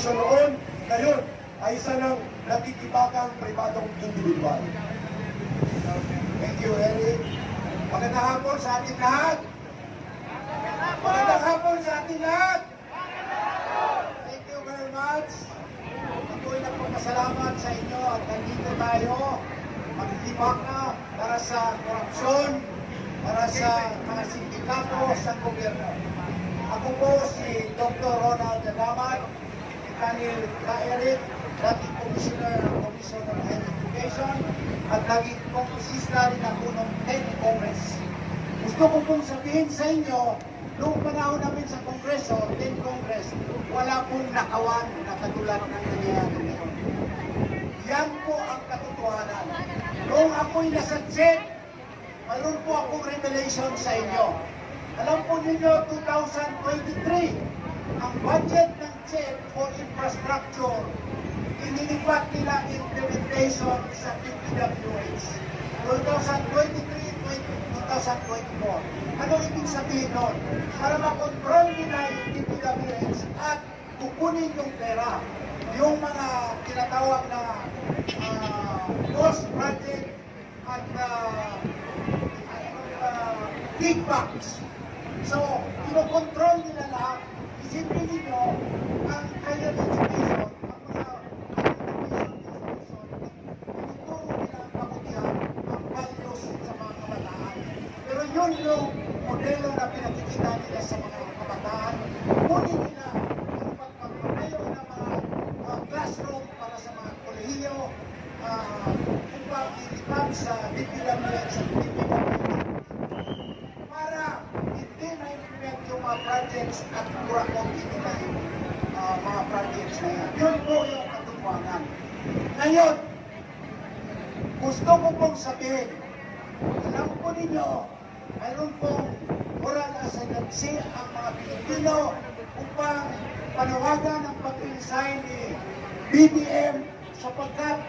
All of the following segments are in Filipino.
institusyon noon, ngayon ay isa ng natitibakang pribadong individual. Thank you, Eric. Magandang hapon sa ating lahat. Magandang hapon sa ating lahat. Thank you very much. Ako'y nagpapasalamat sa inyo at nandito tayo magtibak na para sa korupsyon, para sa mga sindikato sa gobyerno. Ako po si Dr. Ronald Dagamat, Kanil Eric, dating Commissioner ng Commission on Higher Education at naging kongresista rin ako ng 10th Congress. Gusto ko pong sabihin sa inyo, noong panahon namin sa Kongreso, 10th Congress, wala pong nakawan na katulad ng nangyayari ngayon. Yan po ang katotohanan. Noong ako'y nasa CHED, mayroon po akong revelation sa inyo. Alam po ninyo, 2023, ang budget ng CHED for infrastructure, inilipat nila implementation sa DPWH. 2023-2024. Ano ibig sabihin nun? Para makontrol nila yung DPWH at kukunin yung pera, yung mga tinatawag na ghost project at kickbacks. So, kinokontrol nila lahat. Isipin ninyo, ang higher education, ang mga tinuturo nila ang kabutihan, ang values sa mga kabataan. Pero yun yung modelo na pinakikita nila sa mga kabataan. Kunin nila yung pagpapatayo ng mga classroom para sa mga kolehiyo, upang ilipat sa DPWH at DPWH para hindi na-implement yung mga projects at kurakotin nila yung mga projects na yan. Yun po yung katotohanan. Ngayon, gusto ko pong sabihin, alam po ninyo, mayroon pong moral ascendancy ang mga Pilipino upang panawagan ang pag-resign ni BBM sapagkat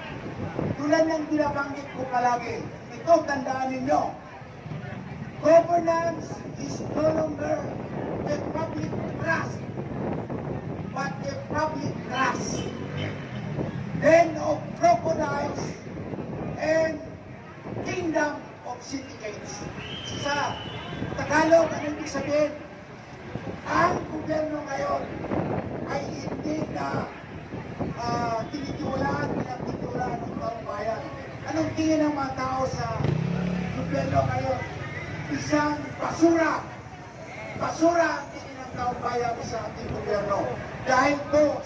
tulad ng binabanggit ko palagi, ito tandaan ninyo, governance is no longer a public trust, but a public trust. Den of crocodiles and kingdom of syndicates. Sa Tagalog, ano ibig sabihin? Ang gobyerno ngayon ay hindi na tinitiwalaan, pinagtitiwalaan ng taong bayan. Anong tingin ng mga tao sa gobyerno ngayon? Isang basura. Basura ang tingin ng taong bayan sa ating gobyerno. Dahil po